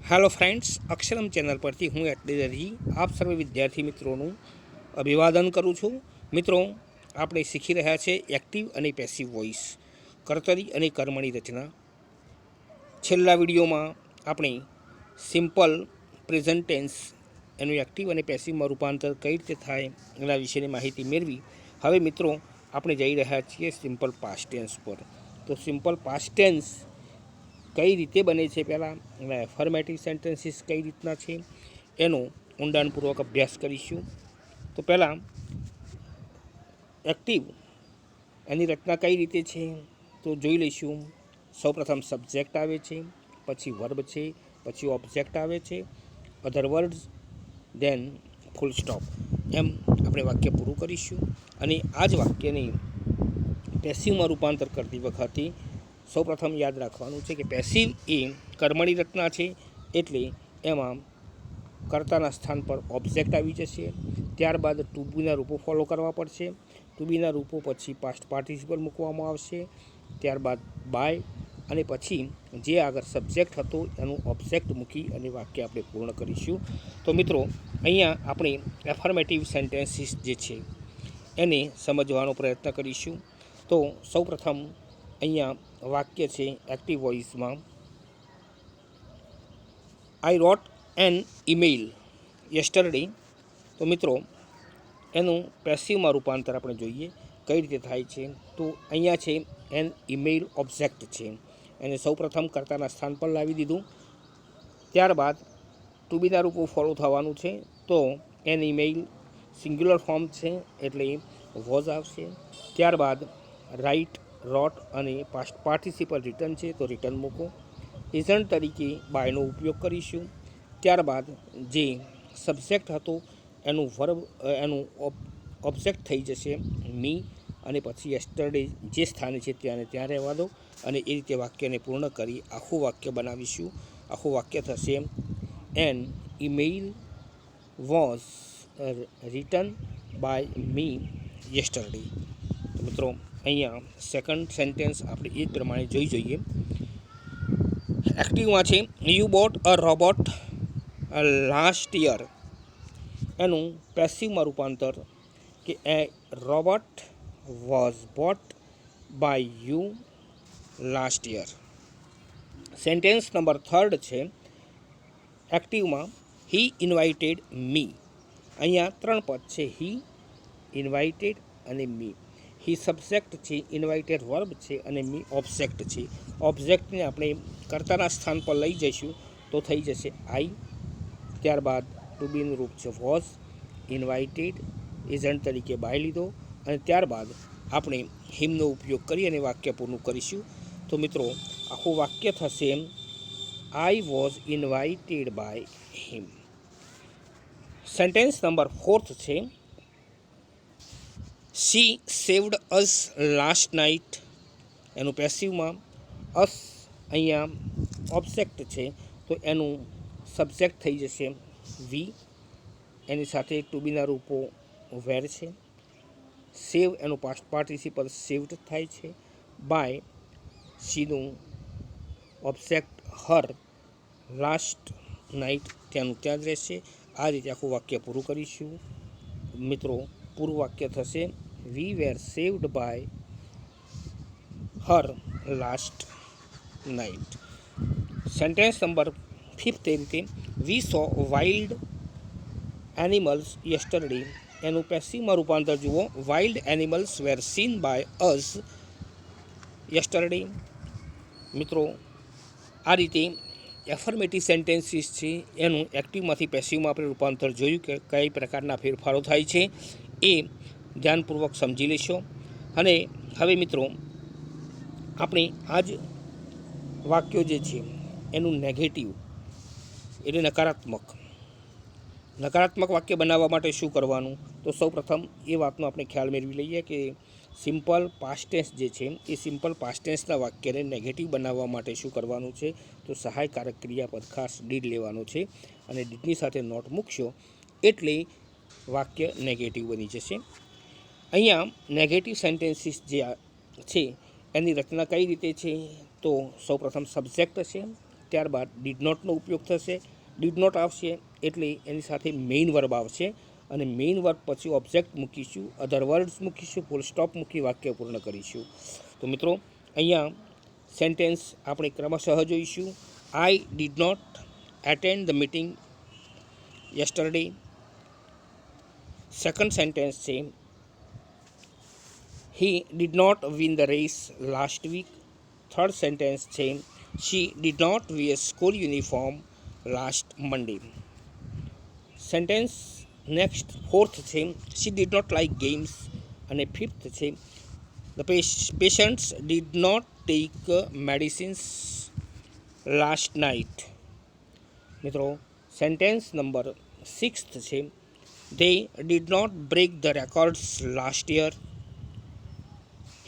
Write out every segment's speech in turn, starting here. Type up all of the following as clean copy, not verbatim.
Hello friends, अक्षरम channel पर हूँ એટલે રહી આપ સર્વે વિદ્યાર્થી મિત્રોનું અભિવાદન કરું છું। મિત્રો, આપણે શીખી રહ્યા છે એક્ટિવ અને પેસિવ વોઇસ, કર્તરી અને કર્મણી રચના। છેલ્લા વિડીયોમાં આપણે સિમ્પલ પ્રેઝન્ટ ટેન્સ એનું એક્ટિવ અને પેસિવમાં રૂપાંતર કઈ રીતે થાય એના વિશેની માહિતી મેળવી। હવે મિત્રો, આપણે જઈ રહ્યા છીએ સિમ્પલ પાસ્ટ ટેન્સ પર। તો સિમ્પલ પાસ્ટ ટેન્સ કઈ રીતે બને છે, પહેલાં એના એફર્મેટિવ સેન્ટેન્સીસ કઈ રીતના છે એનો ઊંડાણપૂર્વક અભ્યાસ કરીશું। તો પહેલાં એક્ટિવ એની રચના કઈ રીતે છે તો જોઈ લઈશું। સૌપ્રથમ સબ્જેક્ટ આવે છે, પછી વર્બ છે, પછી ઓબ્જેક્ટ આવે છે, અધર વર્ડ્સ, દેન ફૂલ સ્ટોપ, એમ આપણે વાક્ય પૂરું કરીશું। અને આ જ વાક્યને પેસિવમાં રૂપાંતર કરતી વખતે સૌપ્રથમ યાદ રાખવાનું છે કે પેસિવ એ કર્મણી રચના છે, એટલે એમાં કર્તાના સ્થાન પર ઓબ્જેક્ટ આવી જશે। ત્યારબાદ ટુ બીના રૂપો ફોલો કરવા પડશે, ટુ બીના રૂપો પછી પાસ્ટ પાર્ટિસિપલ મૂકવામાં આવશે, ત્યારબાદ બાય, અને પછી જે આગળ સબ્જેક્ટ હતો એનું ઓબ્જેક્ટ મૂકી અને વાક્ય આપણે પૂર્ણ કરીશું। તો મિત્રો, અહીંયા આપણે એફર્મેટિવ સેન્ટેન્સીસ જે છે એને સમજવાનો પ્રયત્ન કરીશું। તો સૌપ્રથમ અહીંયા વાક્ય છે એક્ટિવ વોઇસમાં, I wrote an email yesterday. તો મિત્રો, એનું પેસિવમાં રૂપાંતર આપણે જોઈએ કઈ રીતે થાય છે। તો અહીંયા છે એન ઈમેલ ઓબ્જેક્ટ છે, એને સૌપ્રથમ કર્તાના સ્થાન પર લાવી દીધું, ત્યારબાદ ટુ બીના રૂપો ફોલો થવાનું છે। તો એન ઈમેલ સિંગ્યુલર ફોર્મ છે એટલે વોઝ આવશે, ત્યારબાદ રાઇટ, રોટ અને પાસ્ટ પાર્ટિસિપલ રિટર્ન છે તો રિટર્ન મૂકો, ઇઝન્ટ તરીકે બાયનો ઉપયોગ કરીશું, ત્યારબાદ જે સબ્જેક્ટ હતો એનું વર્બ એનું ઓબ્જેક્ટ થઈ જશે મી, અને પછી યસ્ટરડે જે સ્થાને છે ત્યાં ત્યાં રહેવા દો, અને એ રીતે વાક્યને પૂર્ણ કરી આખું વાક્ય બનાવીશું। આખું વાક્ય થશે an email was return by me yesterday. તો મિત્રો, અહીંયા સેકન્ડ સેન્ટેન્સ આપણે એ જ પ્રમાણે જોઈએ। એક્ટિવમાં છે you bought a robot last year, એનું પેસિવમાં રૂપાંતર કે a robot was bought by you last year. Sentence number third છે એક્ટિવમાં હી ઇન્વાઇટેડ મી, અહીંયા ત્રણ પદ છે, હી, ઇન્વાઇટેડ અને મી। હી સબ્જેક્ટ છે, ઇન્વાઇટેડ વર્બ છે અને મી ઓબ્જેક્ટ છે। ઓબ્જેક્ટને આપણે કર્તાના સ્થાન પર લઈ જઈશું તો થઈ જશે આઈ, ત્યારબાદ ટુ બીનું રૂપ છે વોઝ, ઇન્વાઇટેડ, એજન્ટ તરીકે બાય લીધો, અને ત્યારબાદ આપણે હિમનો ઉપયોગ કરી અને વાક્ય પૂર્ણ કરીશું। તો મિત્રો, આખું વાક્ય થશે I was invited by him. Sentence number fourth છે she saved us last night, એનું પેસિવમાં અસ અહીંયા ઓબ્જેક્ટ છે તો એનું સબ્જેક્ટ થઈ જશે વી, એની સાથે ટુ બીના રૂપો વેર છે, સેવ એનું પાસ્ટ પાર્ટિસિપલ સેવ્ડ થાય છે, બાય શીનું ઓબ્જેક્ટ હર, લાસ્ટ નાઇટ ત્યાંનું ત્યાં જ રહેશે। આ રીતે આખું વાક્ય પૂરું કરીશું। મિત્રો, પૂરું વાક્ય થશે we were saved by her last night. Sentence number fifth એ રીતે we saw wild animals yesterday, એનું પેસિવમાં રૂપાંતર જુઓ, wild animals were seen by us yesterday. મિત્રો, આ રીતે એફર્મેટિવ સેન્ટેન્સીસ છે એનું એક્ટિવમાંથી પેસિવમાં આપણે રૂપાંતર જોયું કે કઈ પ્રકારના ફેરફારો થાય છે એ ધ્યાનપૂર્વક સમજી લેશો। અને હવે મિત્રો, આપણે આ જ વાક્યો જે છે એનું નેગેટિવ એટલે નકારાત્મક વાક્ય બનાવવા માટે શું કરવાનું, તો સૌપ્રથમ એ વાતનો આપણે ખ્યાલ મેળવી લઈએ કે સિમ્પલ પાસ્ટ ટેન્સ જે છે એ સિમ્પલ પાસ્ટ ટેન્સના વાક્યને નેગેટિવ બનાવવા માટે શું કરવાનું છે, તો સહાયકારક ક્રિયાપદ ખાસ ડીડ લેવાનો છે, અને ડીડની સાથે નોટ મૂકશો એટલે વાક્ય નેગેટિવ બની જશે। અહીંયા નેગેટિવ સેન્ટેન્સીસ જે છે એની રચના કઈ રીતે છે, તો સૌપ્રથમ સબ્જેક્ટ છે, ત્યારબાદ ડીડ નોટનો ઉપયોગ થશે. ડીડ નોટ આવશે એટલે એની સાથે મેઇન વર્બ આવશે અને મેઇન વર્બ પછી ઓબ્જેક્ટ મૂકીશું, અધર વર્ડ્સ મૂકીશું, ફૂલ સ્ટોપ મૂકી વાક્ય પૂર્ણ કરીશું. તો મિત્રો અહીંયા સેન્ટેન્સ આપણે ક્રમશઃ જોઈશું. I did not attend the meeting yesterday. Second sentence છે he did not win the race last week. Third sentence છે she did not wear school uniform last Monday. Sentence next fourth છે she did not like games અને fifth છે the patients did not take medicines last night. મિત્રો sentence number sixth છે they did not break the records last year.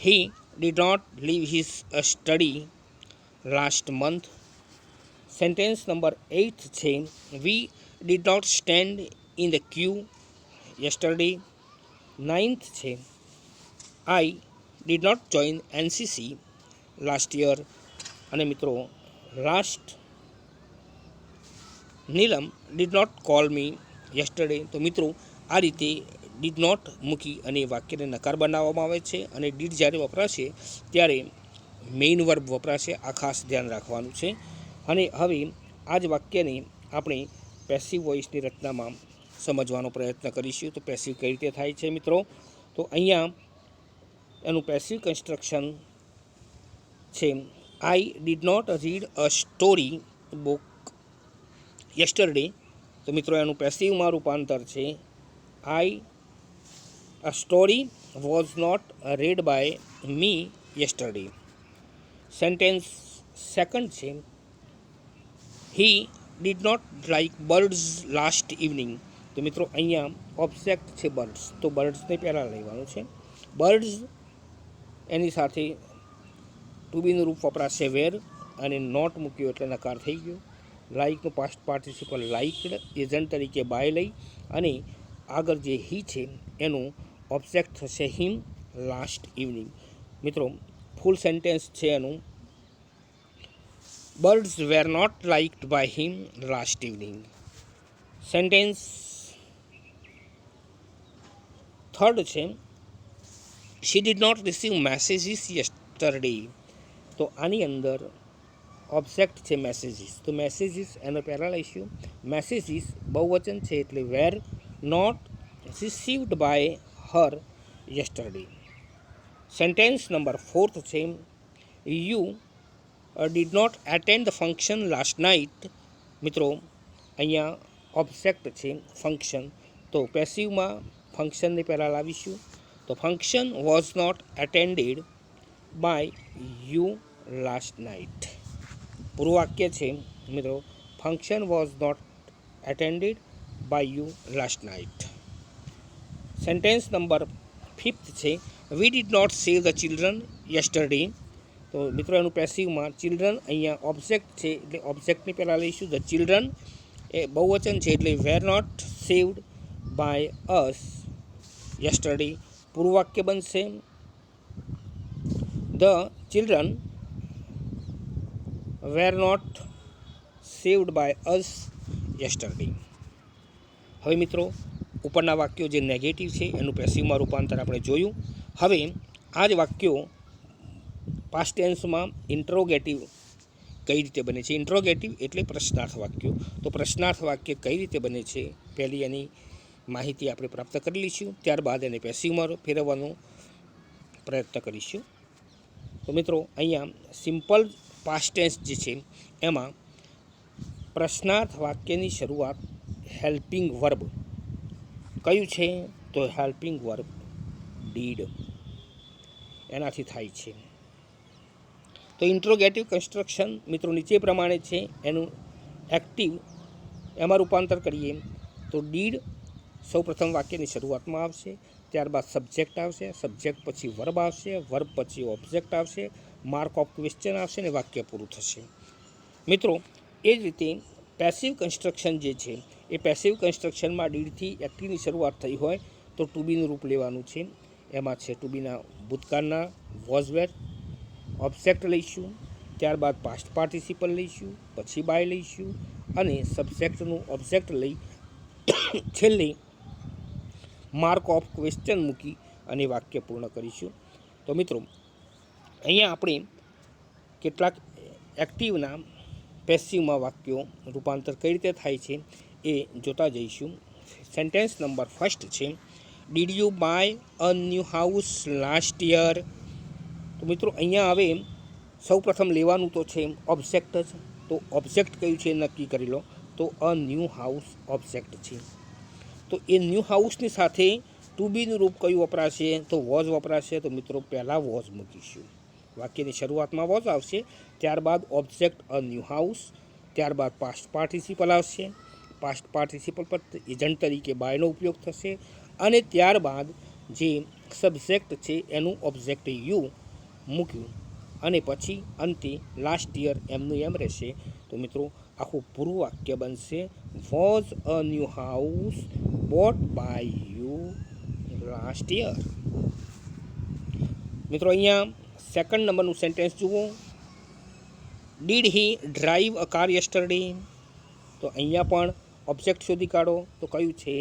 He did not leave his study last month. Sentence number 8 છે we did not stand in the queue yesterday. Ninth છે I did not join NCC last year. અને મિત્રો last Neelam did not call me yesterday. તો મિત્રો આ રીતે did not મૂકી અને વાક્યને નકાર બનાવવામાં આવે છે અને ડીડ જ્યારે વપરાશે ત્યારે મેઇન વર્બ વપરાશે. આ ખાસ ધ્યાન રાખવાનું છે. અને હવે આ જ વાક્યને આપણે પેસિવ વોઇસની રચનામાં સમજવાનો પ્રયત્ન કરીશું. તો પેસિવ કઈ રીતે થાય છે મિત્રો? તો અહીંયા એનું પેસિવ કન્સ્ટ્રક્શન છે I did not read a story book yesterday. તો મિત્રો એનું પેસિવમાં રૂપાંતર છે આઈ A story was not read by me yesterday. Sentence second છે he did not like birds last evening. તો મિત્રો અહીંયા ઓબ્જેક્ટ છે બર્ડ્સ, તો બર્ડ્સને પહેલાં લેવાનું છે. બર્ડ્સ એની સાથે ટુ બીનું રૂપ વપરાશે વેર અને નોટ મૂક્યો એટલે નકાર થઈ ગયો. લાઇકનું પાસ્ટ પાર્ટિસિપલ લાઇકડ, એજન્ટ તરીકે બાય લઈ અને આગળ જે હી છે એનું ઓબ્જેક્ટ થશે હિમ લાસ્ટ ઇવનિંગ. મિત્રો ફૂલ સેન્ટેન્સ છે એનું birds were not liked by him last evening. Sentence third છે she did not receive messages yesterday. તો આની અંદર ઓબ્જેક્ટ છે મેસેજીસ, તો મેસેજીસ એનો પહેલાં લઈશું. મેસેજીસ બહુવચન છે એટલે were not received by her yesterday. Sentence number 4th છે you did not attend the function last night. મિત્રો અહીંયા ઓબ્જેક્ટ છે ફંક્શન, તો પેસિવમાં ફંક્શનને પહેલાં લાવીશું. તો function was not attended by you last night. પૂરું વાક્ય છે મિત્રો function was not attended by you last night. Sentence number 5th છે we did not save the children yesterday. તો મિત્રો એનું પેસિવમાં ચિલ્ડ્રન અહીંયા ઓબ્જેક્ટ છે એટલે ઓબ્જેક્ટની પહેલાં લઈશું. ધ ચિલ્ડ્રન એ બહુવચન છે એટલે were not saved by us yesterday. પૂરું વાક્ય બનશે the children were not saved by us yesterday. હવે મિત્રો ઉપરના વાક્યો જે નેગેટિવ છે એનું પેસિવમાં રૂપાંતર આપણે જોયું. હવે આ જ વાક્યો પાસ્ટ ટેન્સમાં ઇન્ટ્રોગેટિવ કઈ રીતે બને છે. ઇન્ટ્રોગેટિવ એટલે પ્રશ્નાર્થ વાક્યો. તો પ્રશ્નાર્થ વાક્ય કઈ રીતે બને છે પહેલી એની માહિતી આપણે પ્રાપ્ત કરી લઈશું, ત્યારબાદ એને પેસિવમાં ફેરવવાનો પ્રયત્ન કરીશું. તો મિત્રો અહીંયા સિમ્પલ પાસ્ટ ટેન્સ જે છે એમાં પ્રશ્નાર્થ વાક્યની શરૂઆત હેલ્પિંગ વર્બ કયું છે? તો હેલ્પિંગ વર્બ ડીડ એનાથી થાય છે. તો ઇન્ટ્રોગેટિવ કન્સ્ટ્રક્શન મિત્રો નીચે પ્રમાણે છે. એનું એક્ટિવ એમાં રૂપાંતર કરીએ તો ડીડ સૌપ્રથમ વાક્યની શરૂઆતમાં આવશે, ત્યારબાદ સબ્જેક્ટ આવશે, સબ્જેક્ટ પછી વર્બ આવશે, વર્બ પછી ઓબ્જેક્ટ આવશે, માર્ક ઓફ ક્વેશ્ચન આવશે અને વાક્ય પૂરું થશે. મિત્રો એ જ રીતે પેસિવ કન્સ્ટ્રક્શન જે છે એ પેસિવ કન્સ્ટ્રક્શનમાં ડીડથી એક્ટિવની શરૂઆત થઈ હોય તો ટુ બીનું રૂપ લેવાનું છે. એમાં છે ટુ બીના ભૂતકાળના વોઝ વેર. ઓબ્જેક્ટ લઈશું, ત્યારબાદ પાસ્ટ પાર્ટિસિપલ લઈશું, પછી બાય લઈશું અને સબ્જેક્ટનું ઓબ્જેક્ટ લઈ છેલ્લે માર્ક ઓફ ક્વેશ્ચન મૂકી અને વાક્ય પૂર્ણ કરીશું. તો મિત્રો અહીંયા આપણે કેટલાક એક્ટિવના પેસિવમાં વાક્યો રૂપાંતર કઈ રીતે થાય છે એ જોતા જઈશું. સેન્ટેન્સ નંબર ફર્સ્ટ છે, did you buy a new house last year. તો મિત્રો અહીંયા હવે સૌ પ્રથમ લેવાનું તો છે ઓબ્જેક્ટ જ. તો ઓબ્જેક્ટ કયું છે નક્કી કરી લો. તો અ ન્યૂ હાઉસ ઓબ્જેક્ટ છે. તો એ ન્યૂ હાઉસની સાથે ટુ બીનું રૂપ કયું વપરાશે? તો વોઝ વપરાશે. તો મિત્રો પહેલાં વોઝ મૂકીશું. વાક્યની શરૂઆતમાં વોઝ આવશે, ત્યારબાદ ઓબ્જેક્ટ અ ન્યૂ હાઉસ, ત્યારબાદ પાસ્ટ પાર્ટિસિપલ આવશે. પાસ્ટ પાર્ટિસિપલ પર એજન્ટ તરીકે બાયનો ઉપયોગ થશે અને ત્યારબાદ જે સબ્જેક્ટ છે એનું ઓબ્જેક્ટ યુ મૂક્યું અને પછી અંતે લાસ્ટ યર એમનું એમ રહેશે. તો મિત્રો આખું પૂરું વાક્ય બનશે, was a new house bought by you last year. મિત્રો અહીંયા સેકન્ડ નંબરનું સેન્ટેન્સ જુઓ, did he drive a car yesterday. તો અહીંયા પણ ઓબ્જેક્ટ શોધી કાઢો. તો કયું છે?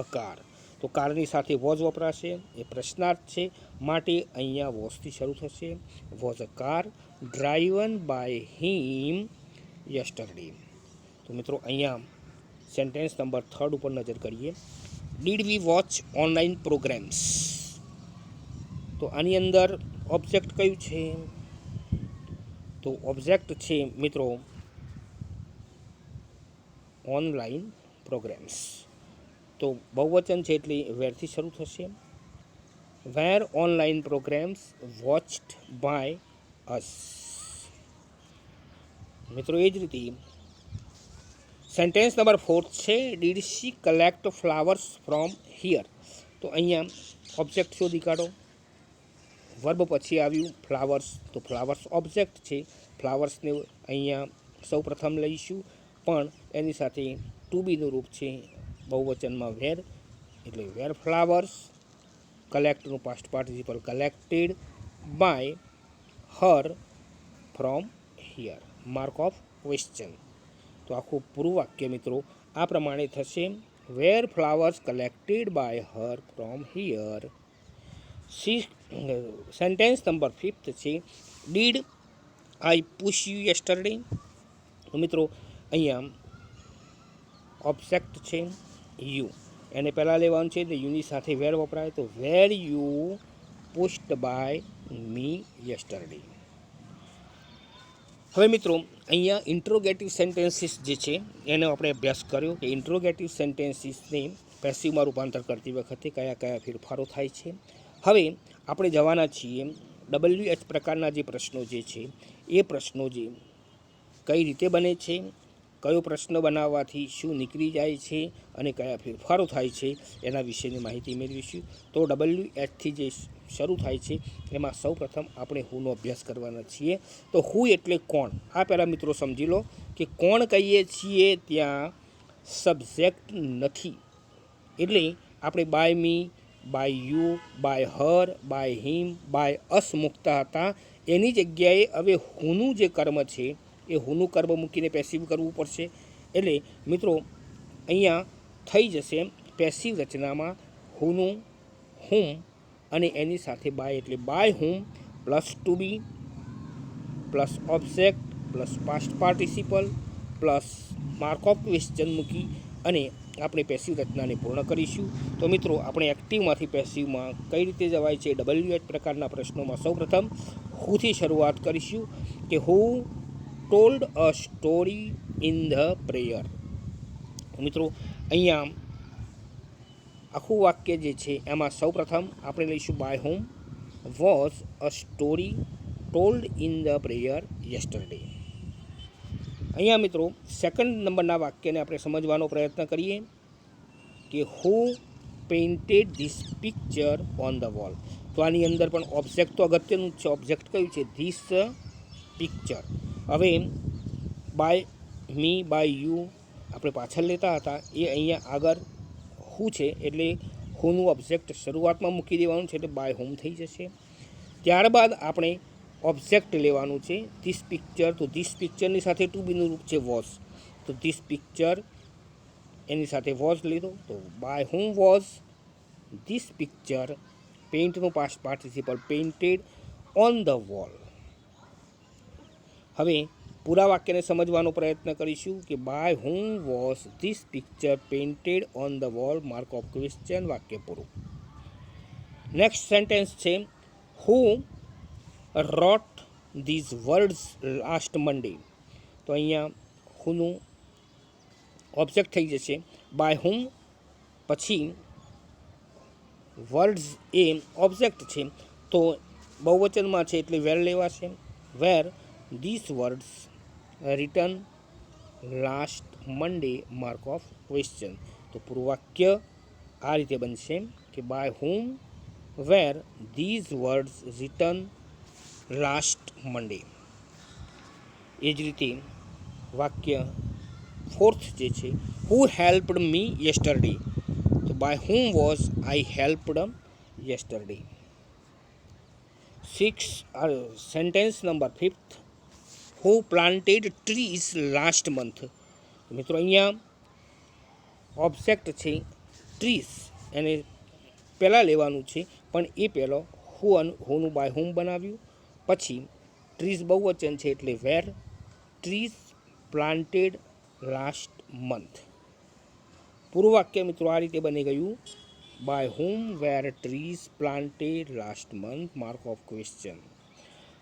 A car. તો કારની સાથે વોઝ વપરાશે, એ પ્રશ્નાર્થ છે માટે અહીંયા વોઝથી શરૂ થશે. Was a car driven by him yesterday. તો મિત્રો અહીંયા સેન્ટેન્સ નંબર થર્ડ ઉપર નજર કરીએ, did we watch online programmes. તો આની અંદર ઓબ્જેક્ટ કયું છે? તો ઓબ્જેક્ટ છે મિત્રો ઓનલાઈન પ્રોગ્રામ્સ. તો બહુવચન છે એટલે વેરથી શરૂ થશે, were online programmes watched by us. મિત્રો એ જ રીતે સેન્ટેન્સ નંબર ફોર્થ છે, did she collect flowers from here. તો અહીંયા ઓબ્જેક્ટ શોધી કાઢો. વર્બ પછી આવ્યું ફ્લાવર્સ. તો ફ્લાવર્સ ઓબ્જેક્ટ છે, ફ્લાવર્સને અહીંયા સૌ પ્રથમ લઈશું, પણ એની સાથે ટુ બીનું રૂપ છે બહુવચનમાં વેર, એટલે વેર ફ્લાવર્સ. કલેક્ટનું past participle collected, by her from here, mark of question. તો આખું પૂરું વાક્ય મિત્રો આ પ્રમાણે થશે, were flowers collected by her from here. Sentence number fifth છે, did I push you yesterday. તો મિત્રો અહીંયા ઓબ્જેક્ટ છે યુ, એને પહેલાં લેવાનું છે એટલે યુની સાથે વેર વપરાય. તો વેર you pushed by me yesterday. હવે મિત્રો અહીંયા ઇન્ટ્રોગેટિવ સેન્ટેન્સીસ જે છે એનો આપણે અભ્યાસ કર્યો કે ઇન્ટ્રોગેટિવ સેન્ટેન્સીસને પેસિવમાં રૂપાંતર કરતી વખતે કયા કયા ફેરફારો થાય છે. હવે આપણે જવાના છીએ WH પ્રકારના જે પ્રશ્નો જે છે એ પ્રશ્નો જે કઈ રીતે બને છે, કયો પ્રશ્ન બનાવવાથી શું નીકળી જાય છે અને કયા ફેરફારો થાય છે એના વિશેની માહિતી મેળવીશું. તો WHથી જે શરૂ થાય છે એમાં સૌ પ્રથમ આપણે હુનો અભ્યાસ કરવાના છીએ. તો હુ એટલે કોણ. આ પહેલાં મિત્રો સમજી લો કે કોણ કહીએ છીએ ત્યાં સબ્જેક્ટ નથી, એટલે આપણે by me, by you, by her, by him, by us મૂકતા હતા. એની જગ્યાએ હવે હુનું જે કર્મ છે એ હુનું કર્મ મૂકીને પેસિવ કરવું પડશે. એટલે મિત્રો અહીંયા થઈ જશે પેસિવ રચનામાં હુનું હુમ અને એની સાથે બાય, એટલે by whom plus to be plus object plus past participle plus mark of question મૂકી અને આપણે પેસિવ રચનાને પૂર્ણ કરીશું. તો મિત્રો આપણે એક્ટિવમાંથી પેસિવમાં કઈ રીતે જવાય છે WH પ્રકારના પ્રશ્નોમાં સૌપ્રથમ હુથી શરૂઆત કરીશું કે who told a story in the prayer. મિત્રો અહીંયા આખું વાક્ય જે છે એમાં સૌપ્રથમ આપણે લઈશું by whom was a story told in the prayer yesterday. અહીંયા મિત્રો સેકન્ડ નંબરના વાક્યને આપણે સમજવાનો પ્રયત્ન કરીએ કે who painted this picture on the wall. તો આની અંદર પણ ઓબ્જેક્ટ તો અગત્યનું જ છે. ઓબ્જેક્ટ કયું છે? This picture. હવે બાય મી, બાય યુ આપણે પાછળ લેતા હતા એ અહીંયા આગળ હુ છે એટલે હુનું ઓબ્જેક્ટ શરૂઆતમાં મૂકી દેવાનું છે એટલે બાય હોમ થઈ જશે. ત્યારબાદ આપણે ઓબ્જેક્ટ લેવાનું છે. ધીસ પિક્ચર, તો ધીસ પિક્ચરની સાથે ટુ બીનું રૂપ છે વોઝ, તો ધીસ પિક્ચર એની સાથે વોઝ લીધો. તો by whom was this picture, પેઇન્ટનું past participle painted on the wall. હવે પૂરા વાક્યને સમજવાનો પ્રયત્ન કરીશું કે by whom was this picture painted on the wall, mark of question, વાક્ય પૂરું. નેક્સ્ટ સેન્ટેન્સ છે who wrote these words last Monday. તો અહીંયા હુનું ઓબ્જેક્ટ થઈ જશે બાય હુમ, પછી વર્ડ્સ એ ઓબ્જેક્ટ છે તો બહુવચનમાં છે એટલે વેર લેવાશે. Were this words return last Monday, mark of question. તો પૂરું વાક્ય આ રીતે બનશે કે by whom were these words return last Monday. એ જ રીતે વાક્ય ફોર્થ જે છે હુ હેલ્પડ મી યસ્ટરડે. તો by whom was I helped yesterday. Sentence number fifth who planted trees last month. મિત્રો અહીંયા ઓબ્જેક્ટ છે ટ્રીઝ, એને પહેલાં લેવાનું છે પણ એ પહેલો હુનું બાય હુમ બનાવ્યું, પછી ટ્રીઝ બહુવચન છે એટલે were trees planted last month. પૂરું વાક્ય મિત્રો આ રીતે બની ગયું by whom were trees planted last month, mark of question.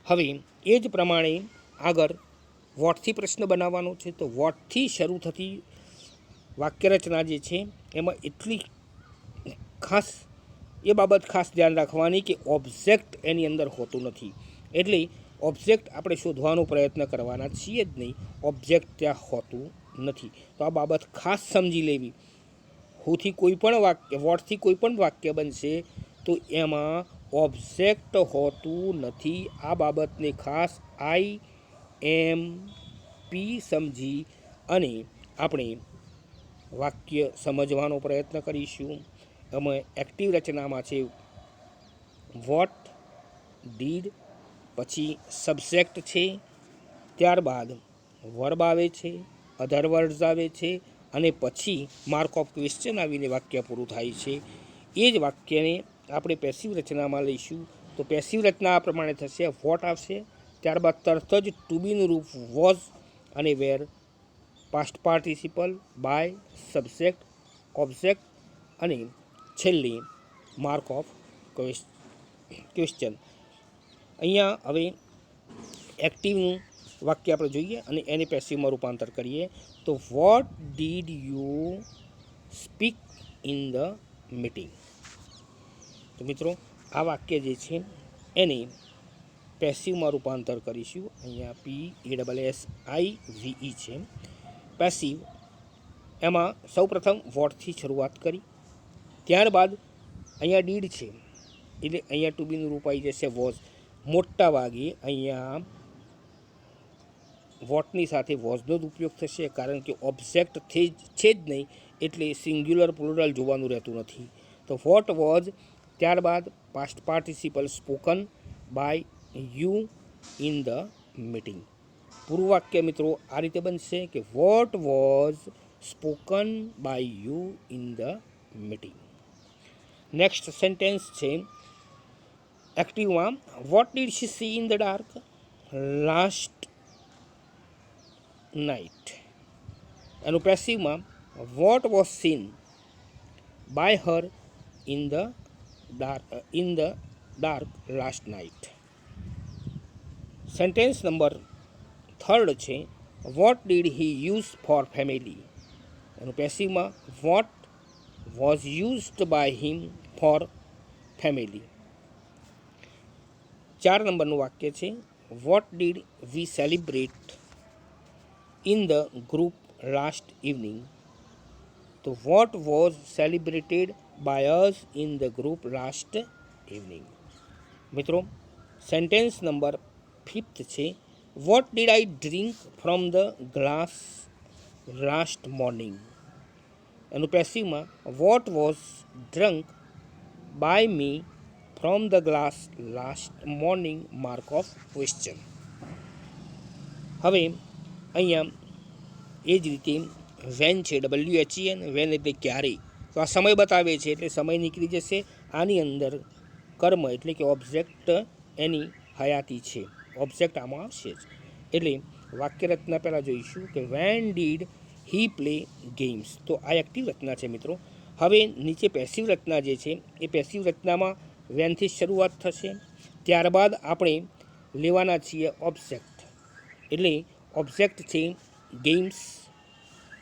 હવે એ જ પ્રમાણે આગળ વોટથી પ્રશ્ન બનાવવાનો છે. તો વોટથી શરૂ થતી વાક્યરચના જે છે એમાં એટલી ખાસ એ બાબત ખાસ ધ્યાન રાખવાની કે ઓબ્જેક્ટ એની અંદર હોતું નથી, એટલે ઓબ્જેક્ટ આપણે શોધવાનો પ્રયત્ન કરવાના છીએ જ નહીં, ઓબ્જેક્ટ ત્યાં હોતું નથી. તો આ બાબત ખાસ સમજી લેવી. હુથી કોઈ પણ વાક્ય, વોટથી કોઈ પણ વાક્ય બનશે તો એમાં ઓબ્જેક્ટ હોતું નથી. આ બાબતને ખાસ IMP સમજી અને આપણે વાક્ય સમજવાનો પ્રયત્ન કરીશું. એમાં એક્ટિવ રચનામાં છે વોટ, ડીડ, પછી સબ્જેક્ટ છે, ત્યારબાદ વર્બ આવે છે, અધર વર્ડ્સ આવે છે અને પછી માર્ક ઓફ ક્વેશ્ચન આવીને વાક્ય પૂરું થાય છે. એ જ વાક્યને આપણે પેસિવ રચનામાં લઈશું. તો પેસિવ રચના આ પ્રમાણે થશે વોટ આવશે, ત્યારબાદ તરત જ ટુ બીનું રૂપ વોઝ અને were, past participle, by, subject, object અને છેલ્લે માર્ક ઓફ ક્વેશ્ચન. અહીંયા હવે એક્ટિવનું વાક્ય આપણે જોઈએ અને એને પેસિવમાં રૂપાંતર કરીએ. તો what did you speak in the meeting. તો મિત્રો આ વાક્ય જે છે એને પેસિવમાં રૂપાંતર કરીશું. અહીંયા PASSIVE છે પેસિવ. એમાં સૌપ્રથમ વોટથી શરૂઆત કરી, ત્યારબાદ અહીંયા ડીડ છે એટલે અહીંયા ટુ બીનું રૂપ આવી જશે વોઝ. મોટા ભાગે અહીંયા વોટની સાથે વોઝનો જ ઉપયોગ થશે, કારણ કે ઓબ્જેક્ટ છે જ નહીં એટલે સિંગ્યુલર પ્લુરલ જોવાનું રહેતું નથી. તો વોટ વોઝ, ત્યારબાદ past participle spoken by you in the meeting. પૂરું વાક્ય મિત્રો આ રીતે બનશે કે what was spoken by you in the meeting. Next sentence છે એક્ટિવમાં what did she see in the dark last night. એનું પેસિવમાં what was seen by her in the dark last night. Sentence number third છે what did he use for family. એનું પેસિવમાં what was used by him for family. 4 નંબરનું વાક્ય છે what did we celebrate in the group last evening. તો what was celebrated by us in the group last evening. મિત્રો sentence number 5 છે what did I drink from the glass last morning. એનું પેસિવમાં what was drunk by me from the glass last morning mark of question. હવે અહીંયા એ જ રીતે van છે, WHEN, van એટલે ક્યારે, તો આ સમય બતાવે છે એટલે સમય નીકળી જશે. આની અંદર કર્મ એટલે કે ઓબ્જેક્ટ એની હયાતી છે, ઓબ્જેક્ટ આમાં આવશે જ. એટલે વાક્ય રચના પહેલાં જોઈશું કે when did he play games, તો આ એક્ટિવ રચના છે મિત્રો. હવે નીચે પેસિવ રચના જે છે એ પેસિવ રચનામાં વેનથી શરૂઆત થશે, ત્યારબાદ આપણે લેવાના છીએ ઓબ્જેક્ટ, એટલે ઓબ્જેક્ટ છે ગેમ્સ,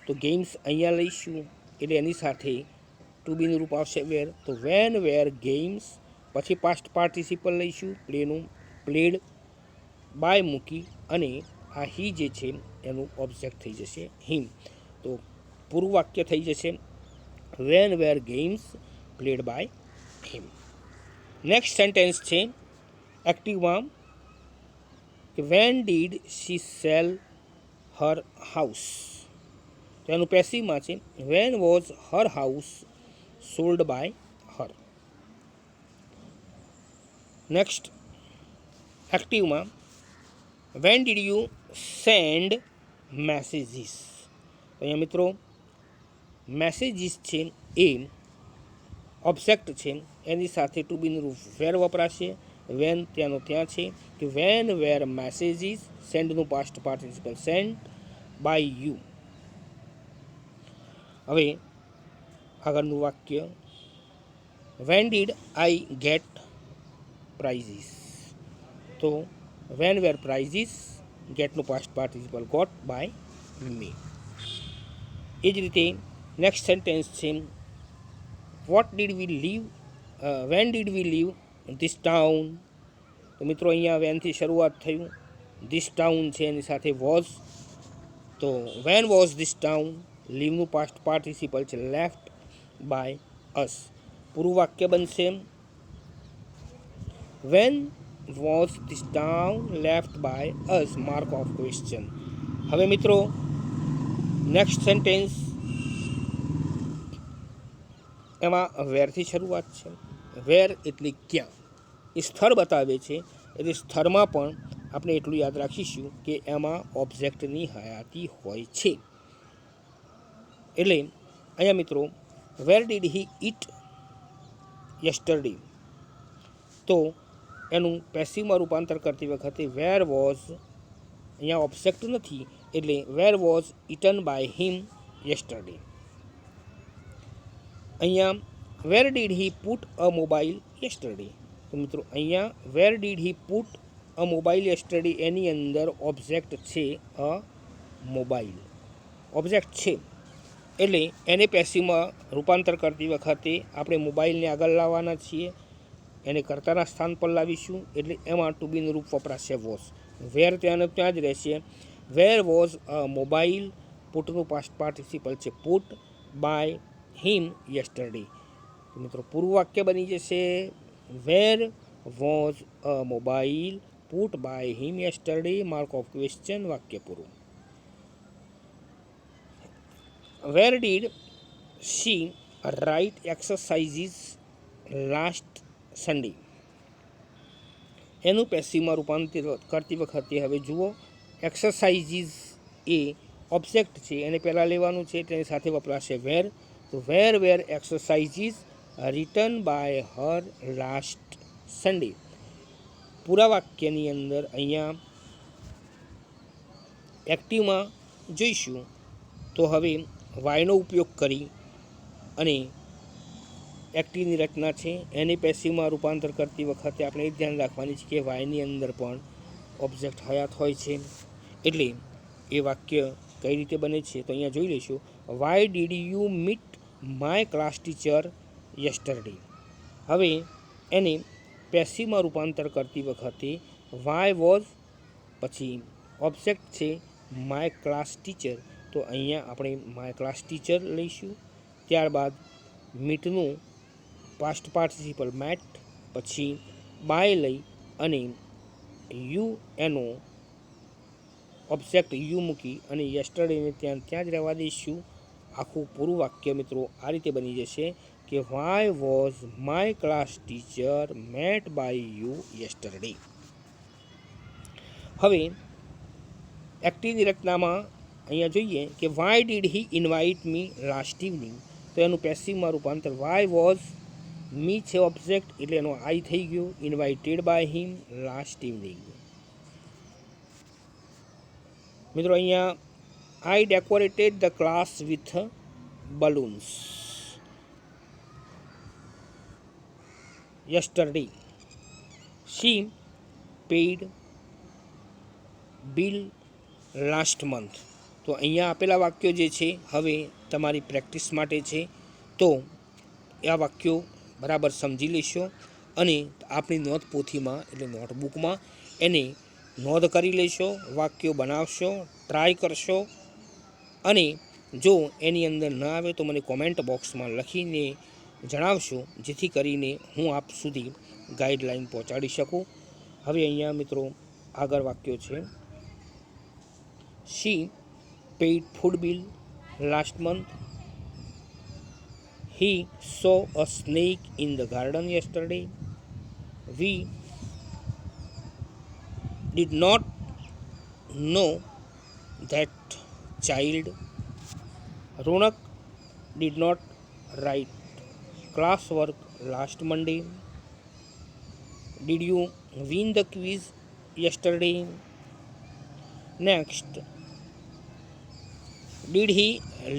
તો ગેમ્સ અહીંયા લઈશું એટલે એની સાથે ટુ બીનું રૂપ આવશે વેર, તો વેન વેર ગેમ્સ, પછી પાસ્ટ પાર્ટિસિપલ લઈશું પ્લેનું, પ્લેડ, બાય મૂકી અને આ હી જે છે એનું ઓબ્જેક્ટ થઈ જશે હિમ, તો પૂરું વાક્ય થઈ જશે when were games played by him. Next sentence છે એક્ટિવમાં કે when did she sell her house, તો એનું પેસિવમાં છે when was her house sold by her. Next એક્ટિવમાં when did you send messages, તો અહીંયા મિત્રો મેસેજીસ છે એ ઓબ્જેક્ટ છે, એની સાથે ટુ બીનું રૂપ વેર વપરાશે, વેન ત્યાંનો ત્યાં છે કે વેન વેર મેસેજીસ, સેન્ડનું past participle send by you. હવે આગળનું વાક્ય when did I get prizes, તો વેન વેર પ્રાઇઝીસ, ગેટનું past participle got by me. એ જ રીતે નેક્સ્ટ સેન્ટેન્સ છે what did we leave, when did we leave this town, તો મિત્રો અહીંયા વેનથી શરૂઆત થયું, ધીસ ટાઉન છે એની સાથે વોઝ, તો વેન વોઝ ધીસ ટાઉન, લીવનું પાસ્ટ પાર્ટિસિપલ છે લેફ્ટ બાય અસ. પૂરું વાક્ય બનશે when was this town left by us mark of question. હવે મિત્રો નેક્સ્ટ સેન્ટેન્સ એમાં વેરથી શરૂઆત છે, વેર એટલે ક્યાં, એ સ્થળ બતાવે છે એટલે સ્થળમાં પણ આપણે એટલું યાદ રાખીશું કે એમાં ઓબ્જેક્ટની હયાતી હોય છે. એટલે અહીંયા મિત્રો વેર ડીડ હી ઇટ યસ્ટરડે, તો એનું પેસિવમાં રૂપાંતર કરતી વખતે વેર વોઝ, અહીંયા ઓબ્જેક્ટ નથી એટલે where was eaten by him yesterday. અહીંયા where did he put a mobile yesterday, તો મિત્રો અહીંયા where did he put a mobile yesterday, એની અંદર ઓબ્જેક્ટ છે અ મોબાઈલ, ઓબ્જેક્ટ છે એટલે એને પેસિવમાં રૂપાંતર કરતી વખતે આપણે મોબાઈલને આગળ લાવવાના છીએ, એને કર્તાના સ્થાન પર લાવીશું એટલે એમાં ટુ બીનું રૂપ વપરાશે વોઝ, વેર ત્યાંને ત્યાં જ રહેશે, વેર વોઝ અ મોબાઈલ, પુટનું પાસ્ટ પાર્ટિસિપલ છે પુટ, બાય હિમ યસ્ટરડે. મિત્રો પૂરું વાક્ય બની જશે where was a mobile put by him yesterday mark of question, વાક્ય પૂરું. Where did she write exercises last Sunday, એનું પેસિવમાં રૂપાંતર કરતી વખતે હવે જુઓ એક્સરસાઇઝીસ એ ઓબ્જેક્ટ છે એને પહેલાં લેવાનું છે, તેની સાથે વપરાશે વેર, તો where were exercises written by her last Sunday. પૂરા વાક્યની અંદર અહીંયા એક્ટિવમાં જોઈશું તો હવે વાયનો ઉપયોગ કરી અને એક્ટિવની રચના છે એને પેસિવમાં રૂપાંતર કરતી વખતે આપણે એ ધ્યાન રાખવાની છે કે વાયની અંદર પણ ઓબ્જેક્ટ હયાત હોય છે. એટલે એ વાક્ય કઈ રીતે બને છે તો અહીંયા જોઈ લઈશું. Why did you meet my class teacher yesterday. હવે એને પેસિવમાં રૂપાંતર કરતી વખતે વાય વોઝ, પછી ઓબ્જેક્ટ છે માય ક્લાસ ટીચર, તો અહીંયા આપણે માય ક્લાસ ટીચર લઈશું, ત્યારબાદ મીટનું પાસ્ટ પાર્ટિસિપલ મેટ, પછી બાય લઈ અને યુ એનો ઓબ્જેક્ટ યુ મૂકી અને યસ્ટરડેને ત્યાં જ રહેવા દઈશું. આખું પૂરું વાક્ય મિત્રો આ રીતે બની જશે કે why was my class teacher met by you yesterday. હવે એક્ટિવની રચનામાં અહીંયા જોઈએ કે why did he invite me last evening, તો એનું પેસિવમાં રૂપાંતર વાય વોઝ મી છે ઓબ્જેક્ટ એટલે એનો આઈ થઈ ગયો, invited by him last evening. મિત્રો અહીંયા I decorated the class with balloons yesterday. She paid bill last month. તો અહીંયા આપેલા વાક્યો જે છે હવે તમારી પ્રેક્ટિસ માટે છે, તો આ વાક્યો બરાબર સમજી લેશો અને આપણી નોંધ પોથીમાં એટલે નોટબુકમાં એને નોંધ કરી લેશો, વાક્યો બનાવશો, ટ્રાય કરશો અને જો એની અંદર ન આવે તો મને કોમેન્ટ બોક્સમાં લખીને જણાવશો, જેથી કરીને હું આપ સુધી ગાઈડલાઈન પહોંચાડી શકું. હવે અહીંયા મિત્રો આગળ વાક્યો છે. She paid food bill last month. He saw a snake in the garden yesterday. We did not know that child. Ronak did not write classwork last Monday. Did you win the quiz yesterday? Next, did he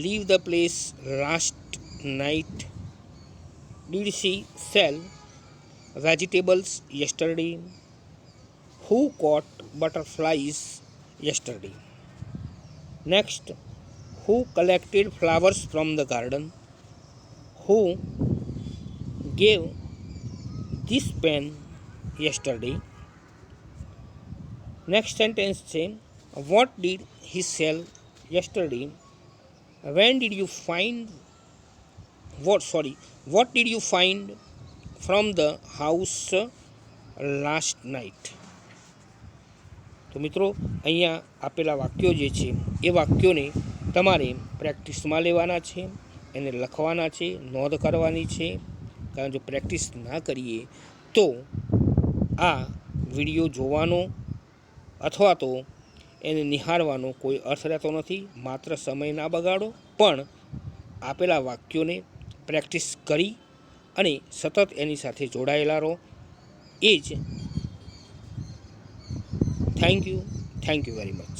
leave the place last night? Did she sell vegetables yesterday? Who caught butterflies yesterday? Next, who collected flowers from the garden? Who gave this pen yesterday? Next sentence છે, what did he sell yesterday? When did you find what did you find from the house last night? તો મિત્રો અહીંયા આપેલા વાક્યો જે છે એ વાક્યોને તમારે પ્રેક્ટિસમાં લેવાના છે, એને લખવાના છે, નોંધ કરવાની છે, કારણ જો પ્રેક્ટિસ ના કરીએ તો આ વિડીયો જોવાનો અથવા તો એને નિહાળવાનો કોઈ અર્થ રહેતો નથી. માત્ર સમય ના બગાડો, પણ આપેલા વાક્યોને પ્રેક્ટિસ કરી અને સતત એની સાથે જોડાયેલા રહો. એ જ થેન્ક યુ વેરી મચ.